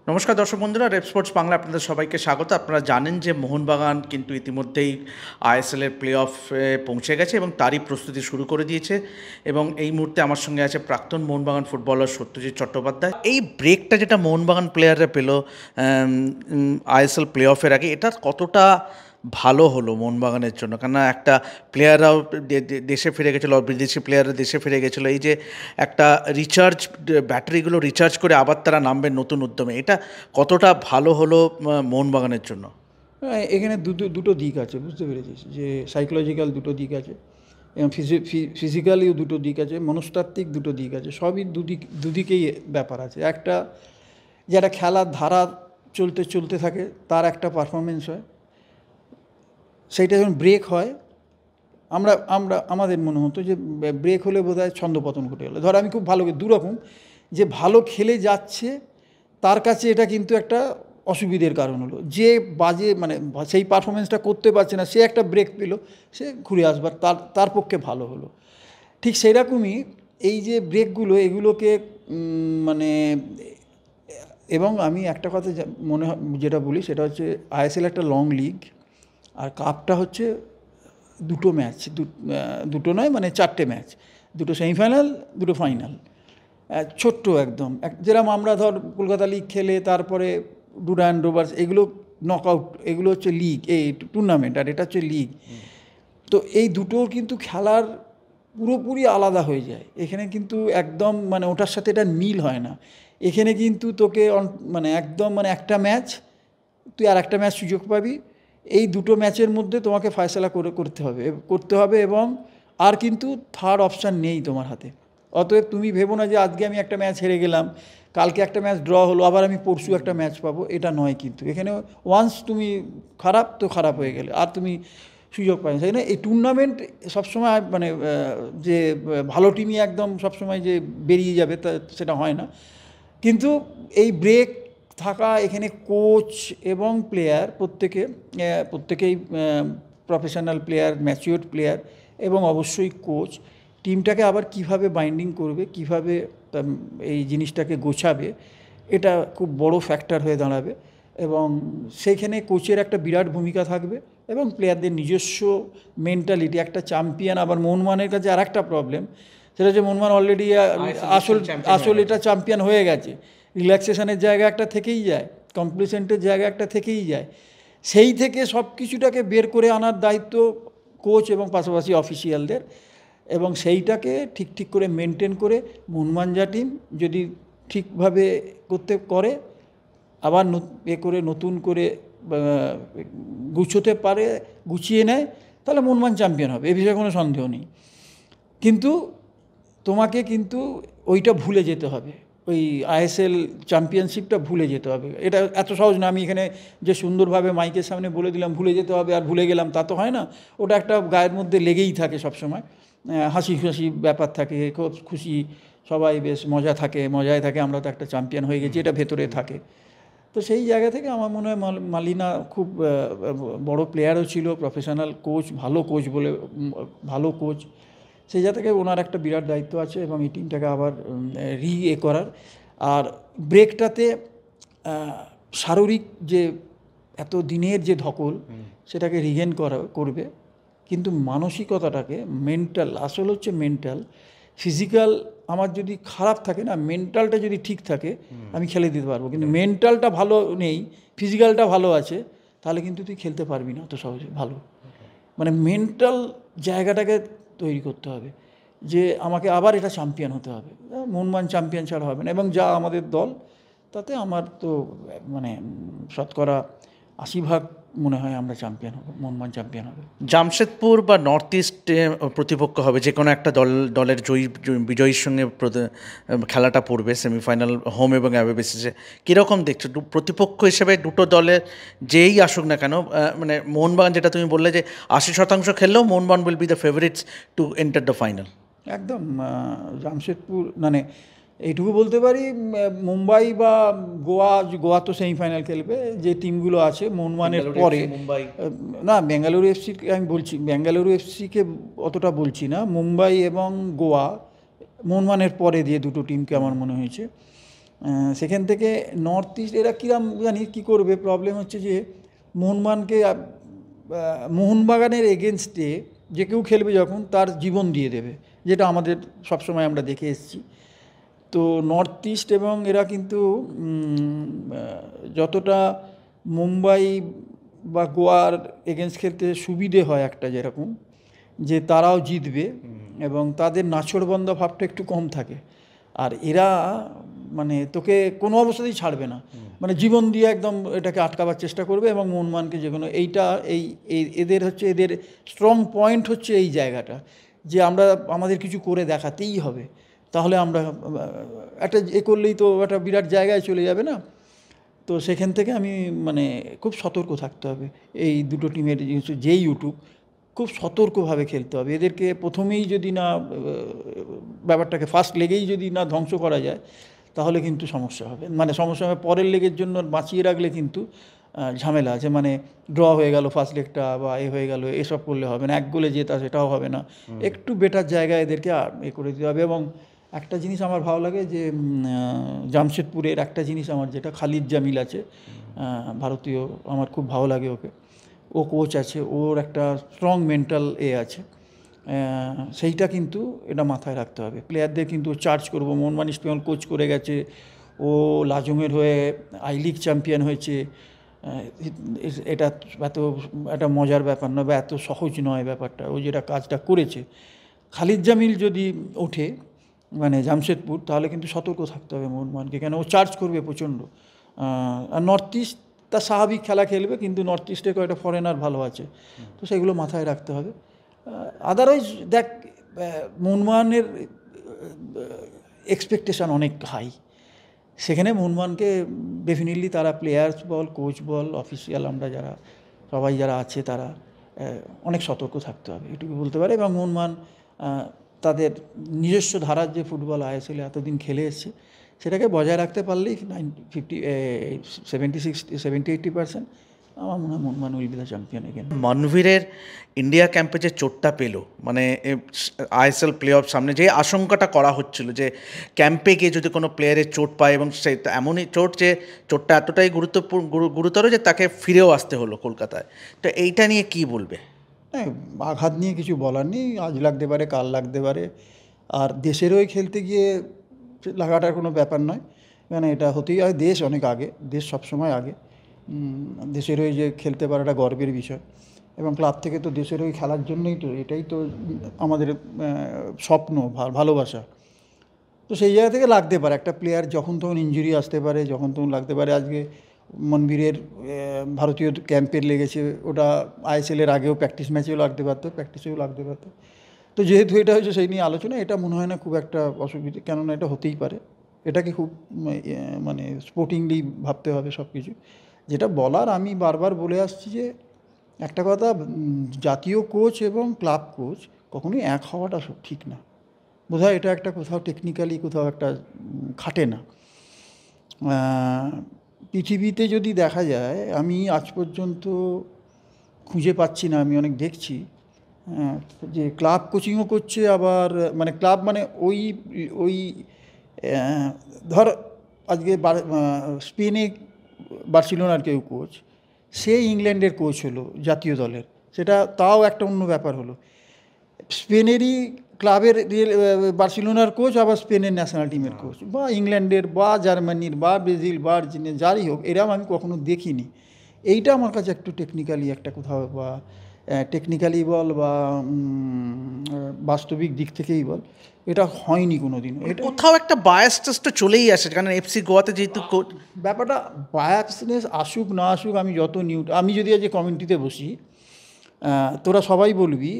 নমস্কার দর্শক বন্ধুরা, রেপ স্পোর্টস বাংলা আপনাদের সবাইকে স্বাগত। আপনারা জানেন যে মোহনবাগান কিন্তু ইতিমধ্যেই আইএসএলের প্লে অফে পৌঁছে গেছে এবং তারই প্রস্তুতি শুরু করে দিয়েছে। এবং এই মুহূর্তে আমার সঙ্গে আছে প্রাক্তন মোহনবাগান ফুটবলার সত্যজিৎ চট্টোপাধ্যায়। এই ব্রেকটা যেটা মোহনবাগান প্লেয়াররা পেল আইএসএল প্লে অফের আগে, এটা কতটা ভালো হলো মোহনবাগানের জন্য? কেননা একটা প্লেয়াররাও দেশে ফিরে গেছিলো, বিদেশি প্লেয়াররা দেশে ফিরে গেছিলো। এই যে একটা রিচার্জ, ব্যাটারিগুলো রিচার্জ করে আবার তারা নামবে নতুন উদ্যমে, এটা কতটা ভালো হলো মোহনবাগানের জন্য? এখানে দুটো দিক আছে, বুঝতে পেরেছিস? যে সাইকোলজিক্যাল দুটো দিক আছে এবং ফিজিক্যালিও দুটো দিক আছে, মনস্তাত্ত্বিক দুটো দিক আছে। সবই দুদিকেই ব্যাপার আছে। একটা যারা খেলার ধারা চলতে চলতে থাকে, তার একটা পারফরমেন্স হয়, সেইটা যখন ব্রেক হয়, আমরা আমরা আমাদের মনে হতো যে ব্রেক হলে বোধহয় ছন্দপতন ঘটে গেলো। ধর আমি খুব ভালো, দুরকম, যে ভালো খেলে যাচ্ছে তার কাছে এটা কিন্তু একটা অসুবিধের কারণ হলো। যে বাজে মানে সেই পারফরমেন্সটা করতে পারছে না, সে একটা ব্রেক পেল, সে ঘুরে আসবার তার পক্ষে ভালো হলো। ঠিক সেরকমই এই যে ব্রেকগুলো, এগুলোকে মানে, এবং আমি একটা কথা মনে হয় যেটা বলি সেটা হচ্ছে আইএসএল একটা লং লিগ, আর কাপটা হচ্ছে দুটো ম্যাচ, দুটো নয় মানে চারটে ম্যাচ, দুটো সেমিফাইনাল, দুটো ফাইনাল, ছোট্ট একদম। যেরকম আমরা ধর কলকাতা লিগ খেলে তারপরে ডুরান্ড রোভার্স, এগুলো নকআউট, এগুলো হচ্ছে লিগ, এই টুর্নামেন্ট, আর এটা হচ্ছে লিগ। তো এই দুটো কিন্তু খেলার পুরোপুরি আলাদা হয়ে যায়। এখানে কিন্তু একদম মানে ওটার সাথে এটা মিল হয় না। এখানে কিন্তু তোকে মানে একদম মানে একটা ম্যাচ, তুই আর একটা ম্যাচ সুযোগ পাবি, এই দুটো ম্যাচের মধ্যে তোমাকে ফয়সালা করতে হবে এবং আর কিন্তু থার্ড অপশান নেই তোমার হাতে। অতএব তুমি ভেবো না যে আজকে আমি একটা ম্যাচ হেরে গেলাম, কালকে একটা ম্যাচ ড্র হলো, আবার আমি পরশু একটা ম্যাচ পাবো, এটা নয়। কিন্তু এখানে ওয়ান্স তুমি খারাপ, তো খারাপ হয়ে গেলে আর তুমি সুযোগ পাই না। সেই না এই টুর্নামেন্ট সবসময় মানে যে ভালো টিমই একদম সবসময় যে বেরিয়ে যাবে তা সেটা হয় না। কিন্তু এই ব্রেক থাকা, এখানে কোচ এবং প্লেয়ার প্রত্যেকেই প্রফেশনাল প্লেয়ার, ম্যাচিওর প্লেয়ার, এবং অবশ্যই কোচ টিমটাকে আবার কিভাবে বাইন্ডিং করবে, কিভাবে এই জিনিসটাকে গোছাবে, এটা খুব বড় ফ্যাক্টর হয়ে দাঁড়াবে। এবং সেইখানে কোচের একটা বিরাট ভূমিকা থাকবে এবং প্লেয়ারদের নিজস্ব মেন্টালিটি। একটা চ্যাম্পিয়ন, আবার মোহনবাগানের কাছে আর একটা প্রবলেম, সেটা হচ্ছে মোহনবাগান অলরেডি আসল এটা চ্যাম্পিয়ন হয়ে গেছে। রিল্যাক্সেশনের জায়গা একটা থেকেই যায়, কমপ্লিসেন্টের জায়গা একটা থেকেই যায়। সেই থেকে সব কিছুটাকে বের করে আনার দায়িত্ব কোচ এবং পাশাপাশি অফিসিয়ালদের। এবং সেইটাকে ঠিক করে মেনটেন করে মোহনবাগান টিম যদি ঠিকভাবে করে আবার নতুন করে গুছিয়ে নেয়, তাহলে মোহনবাগান চ্যাম্পিয়ন হবে, এ বিষয়ে কোনো সন্দেহ নেই। কিন্তু তোমাকে কিন্তু ওইটা ভুলে যেতে হবে, ওই আইএসএল চ্যাম্পিয়নশিপটা ভুলে যেতে হবে। এটা এত সহজ না। আমি এখানে যে সুন্দরভাবে মাইকের সামনে বলে দিলাম ভুলে যেতে হবে, আর ভুলে গেলাম, তা তো হয় না। ওটা একটা গায়ের মধ্যে লেগেই থাকে সবসময়, হাসি খুশি ব্যাপার থাকে, খুব খুশি, সবাই বেশ মজায় থাকে, আমরা তো একটা চ্যাম্পিয়ন হয়ে গেছি, এটা ভেতরে থাকে। তো সেই জায়গা থেকে আমার মনে হয় মালিনা খুব বড় প্লেয়ারও ছিল, প্রফেশনাল কোচ, ভালো কোচ। সেই জায়গা থেকে ওনার একটা বিরাট দায়িত্ব আছে এবং এই টিমটাকে আবার করার। আর ব্রেকটাতে শারীরিক যে এত দিনের যে ধকল, সেটাকে রিগেন করবে, কিন্তু মানসিকতাটাকে, আসল হচ্ছে মেন্টাল। ফিজিক্যাল আমার যদি খারাপ থাকে না, মেন্টালটা যদি ঠিক থাকে, আমি খেলে দিতে পারবো। কিন্তু মেন্টালটা ভালো নেই, ফিজিক্যালটা ভালো আছে, তাহলে কিন্তু তুই খেলতে পারবি না অত সহজে ভালো। মানে মেন্টাল জায়গাটাকে তৈরি করতে হবে যে আমাকে আবার এটা চ্যাম্পিয়ন হতে হবে। মোহনবাগান চ্যাম্পিয়ন ছাড়া হবে না। এবং যা আমাদের দল, তাতে আমার তো মানে শতকরা 80% মনে হয় আমরা চ্যাম্পিয়ন হব, মোহনবাগান চ্যাম্পিয়ন হবে। জামশেদপুর বা নর্থ ইস্টে প্রতিপক্ষ হবে, যে কোনো একটা দলের বিজয়ীর সঙ্গে খেলাটা পড়বে সেমিফাইনাল, হোম এবং অ্যাওয়ে বেসিসে। কীরকম দেখছো প্রতিপক্ষ হিসেবে দুটো দলের যেই আসুক না কেন? মানে মোহনবাগান, যেটা তুমি বললে যে 80% খেললেও Mohun Bagan will be the favourites to enter the final. একদম। জামশেদপুর মানে এইটুকু বলতে পারি, মুম্বাই বা গোয়া তো সেমিফাইনাল খেলবে, যে টিমগুলো আছে মোহনবাগানের পরে। না, বেঙ্গালুরু এফসিকে আমি বলছি, বেঙ্গালুরু এফসিকে অতটা বলছি না, মুম্বাই এবং গোয়া মোহনবাগানের পরে দিয়ে দুটো টিমকে আমার মনে হয়েছে। সেখান থেকে নর্থ ইস্ট এরা কীরকম জানি কী করবে, প্রবলেম হচ্ছে যে মোহনবাগানকে মোহনবাগানের এগেনস্টে যে কেউ খেলবে যখন তার জীবন দিয়ে দেবে, যেটা আমাদের সবসময় আমরা দেখে এসেছি। তো নর্থ ইস্ট এবং এরা কিন্তু যতটা মুম্বাই বা গোয়ার এগেনস্ট খেলতে সুবিধে হয় একটা, যেরকম যে তারাও জিতবে এবং তাদের নাছোড়বন্দা ভাবটা একটু কম থাকে, আর এরা মানে তোকে কোনো অবস্থাতেই ছাড়বে না, মানে জীবন দিয়ে একদম এটাকে আটকাবার চেষ্টা করবে এবং মোহনবাগানকে যে কোনো এইটা এদের হচ্ছে এদের স্ট্রং পয়েন্ট হচ্ছে এই জায়গাটা, যে আমাদের কিছু করে দেখাতেই হবে, তাহলে আমরা একটা করলেই তো একটা বিরাট জায়গায় চলে যাবে না। তো সেখান থেকে আমি মানে খুব সতর্ক থাকতে হবে এই দুটো টিমের, যেই উঠুক খুব সতর্কভাবে খেলতে হবে এদেরকে। প্রথমেই যদি না ব্যাপারটাকে ফার্স্ট লেগেই যদি না ধ্বংস করা যায় তাহলে কিন্তু সমস্যা হবে, মানে সমস্যা হবে পরের লেগের জন্য বাঁচিয়ে রাখলে কিন্তু ঝামেলা আছে, মানে ড্র হয়ে গেল ফার্স্ট লেগটা বা হয়ে গেল, এসব করলে হবে না, 1 গোলে জেতা সেটাও হবে না, একটু বেটার জায়গায় এদেরকে করে দিতে হবে। এবং একটা জিনিস আমার ভালো লাগে যে জামশেদপুরের একটা জিনিস আমার, যেটা খালিদ জামিল আছে ভারতীয়, আমার খুব ভালো লাগে ওকে, ও কোচ আছে, ওর একটা স্ট্রং মেন্টাল আছে, সেইটা কিন্তু এটা মাথায় রাখতে হবে। প্লেয়ারদের কিন্তু চার্জ করবো, মোহনবাগান ইস্ট বেঙ্গল কোচ করে গেছে, ও লাজংয়ের হয়ে আই লিগ চ্যাম্পিয়ন হয়েছে, এটা একটা মজার ব্যাপার নয় বা এত সহজ নয় ব্যাপারটা, ও যেটা কাজটা করেছে। খালিদ জামিল যদি ওঠে মানে জামশেদপুর, তাহলে কিন্তু সতর্ক থাকতে হবে মোহনবাগানকে, কেন ও চার্জ করবে প্রচণ্ড। আর নর্থ ইস্ট তার স্বাভাবিক খেলা খেলবে, কিন্তু নর্থ ইস্টে কয়েকটা ফরেনার ভালো আছে, তো সেগুলো মাথায় রাখতে হবে। আদারওয়াইজ দেখ, মোহনবাগানের এক্সপেকটেশান অনেক হাই, সেখানে মোহনবাগানকে ডেফিনেটলি তারা প্লেয়ার্স বল, কোচ বল, অফিসিয়াল আমরা যারা সবাই যারা আছে তারা অনেক সতর্ক থাকতে হবে, এটুকু বলতে পারে। এবং মোহনবাগান তাদের নিজস্ব ধারার যে ফুটবল আইএসএল এতদিন খেলে এসছে সেটাকে বজায় রাখতে পারলেই 70-80% আমার মনে হয় Mohun Bagan will be the champion again. মনভীরের ইন্ডিয়া ক্যাম্পে যে চোটটা পেল, মানে আইএসএল প্লে অফ সামনে যে আশঙ্কাটা করা হচ্ছিল যে ক্যাম্পে গিয়ে যদি কোনো প্লেয়ারের চোট পায়, এবং সে এমনই চোট যে চোটটা এতটাই গুরুতর যে তাকে ফিরেও আসতে হলো কলকাতায়, তো এইটা নিয়ে কি বলবে? হ্যাঁ, আঘাত নিয়ে কিছু বলার নেই, আজ লাগতে পারে কাল লাগতে পারে, আর দেশের হয়ে খেলতে গিয়ে লাগাটার কোনো ব্যাপার নয়, মানে এটা হতেই হয়, দেশ অনেক আগে, দেশ সবসময় আগে, দেশের হয়ে যে খেলতে পারাটা গর্বের বিষয়, এবং ক্লাব থেকে তো দেশের হয়ে খেলার জন্যই তো, এটাই তো আমাদের স্বপ্ন, ভালোবাসা। তো সেই জায়গা থেকে লাগতে পারে, একটা প্লেয়ার যখন তখন ইনজুরি আসতে পারে, যখন তখন লাগতে পারে। আজকে মনবীরের ভারতীয় ক্যাম্পের লেগেছে, ওটা আইএসএলের আগেও প্র্যাকটিস ম্যাচেও লাগতে পারতো, প্র্যাকটিসেও লাগতে পারতো। তো যেহেতু এটা হয়েছে সেই নিয়ে আলোচনা, এটা মনে হয় না খুব একটা অসুবিধে, কেননা এটা হতেই পারে, এটাকে খুব মানে স্পোর্টিংলি ভাবতে হবে সব কিছু। যেটা বলার, আমি বারবার বলে আসছি যে একটা কথা, জাতীয় কোচ এবং ক্লাব কোচ কখনোই এক হওয়াটা ঠিক না, বোধহয় এটা একটা কোথাও টেকনিক্যালি কোথাও একটা খাটে না। পৃথিবীতে যদি দেখা যায়, আমি আজ পর্যন্ত খুঁজে পাচ্ছি না, আমি অনেক দেখছি যে ক্লাব কোচিংও করছে, আবার মানে ক্লাব মানে ওই ওই ধর আজকে স্পেনে বার্সেলোনার কেউ কোচ, সে ইংল্যান্ডের কোচ হলো জাতীয় দলের, সেটা তাও একটা অন্য ব্যাপার হলো। স্পেনেরই ক্লাবের বার্সেলোনার কোচ আবার স্পেনের ন্যাশনাল টিমের কোচ, বা ইংল্যান্ডের বা জার্মানির বা ব্রাজিল বা আর্জেন্টিনা যারই হোক, এরম আমি কখনো দেখিনি। এইটা আমার কাছে একটু টেকনিক্যালি একটা কোথাও, বা টেকনিক্যালি বল বা বাস্তবিক দিক থেকেই বল, এটা হয়নি কোনো দিন। এটা কোথাও একটা বায়াস টেস্ট চলেই আসে, কারণ এফসি গোয়াতে যেহেতু ব্যাপারটা বায়াসনেস আসুক না আসুক, আমি যদি আজ কমিউনিটিতে বসি, তোরা সবাই বলবি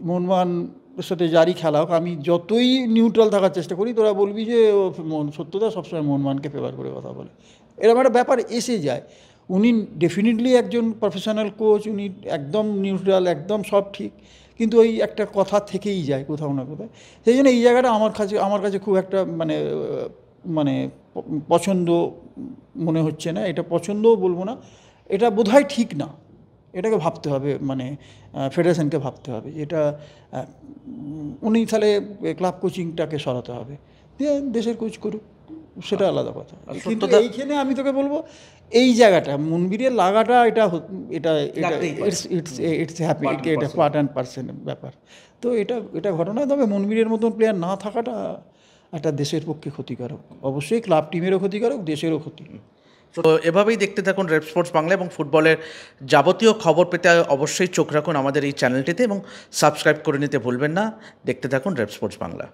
মোহনবাগানের সাথে জারি খেলা হোক, আমি যতই নিউট্রাল থাকার চেষ্টা করি, তোরা বলবি যে সত্যতা সবসময় মোহনবাগানকে ফেভার করে কথা বলে, এরকম একটা ব্যাপার এসে যায়। উনি ডেফিনেটলি একজন প্রফেশনাল কোচ, উনি একদম নিউট্রাল, একদম সব ঠিক, কিন্তু ওই একটা কথা থেকেই যায় কোথাও না কোথাও। সেই জন্য এই জায়গাটা আমার কাছে খুব একটা মানে পছন্দ মনে হচ্ছে না, এটা পছন্দও বলবো না, এটা বোধহয় ঠিক না, এটাকে ভাবতে হবে, মানে ফেডারেশনকে ভাবতে হবে, এটা উনি তাহলে ক্লাব কোচিংটাকে সরাতে হবে, দিয়ে দেশের কোচ করুক, সেটা আলাদা কথা। আর কিন্তু সত্যতা- এইখানে আমি তোকে বলবো এই জায়গাটা মনবীরের লাগাটা এটা এটা এটা লাগতেই পারে। It's it's it's happy Part and এটা parcel. পার্ট অ্যান্ড পার্সেন্ট ব্যাপার। তো এটা ঘটনা, তবে মনবীরের মতন প্লেয়ার না থাকাটা একটা দেশের পক্ষে ক্ষতিকারক, অবশ্যই ক্লাব টিমেরও ক্ষতিকারক, দেশেরও ক্ষতি। তো এভাবেই দেখতে থাকুন রেড স্পোর্টস বাংলা, এবং ফুটবলের যাবতীয় খবর পেতে অবশ্যই চোখ রাখুন আমাদের এই চ্যানেলটিতে এবং সাবস্ক্রাইব করে নিতে ভুলবেন না। দেখতে থাকুন রেড স্পোর্টস বাংলা।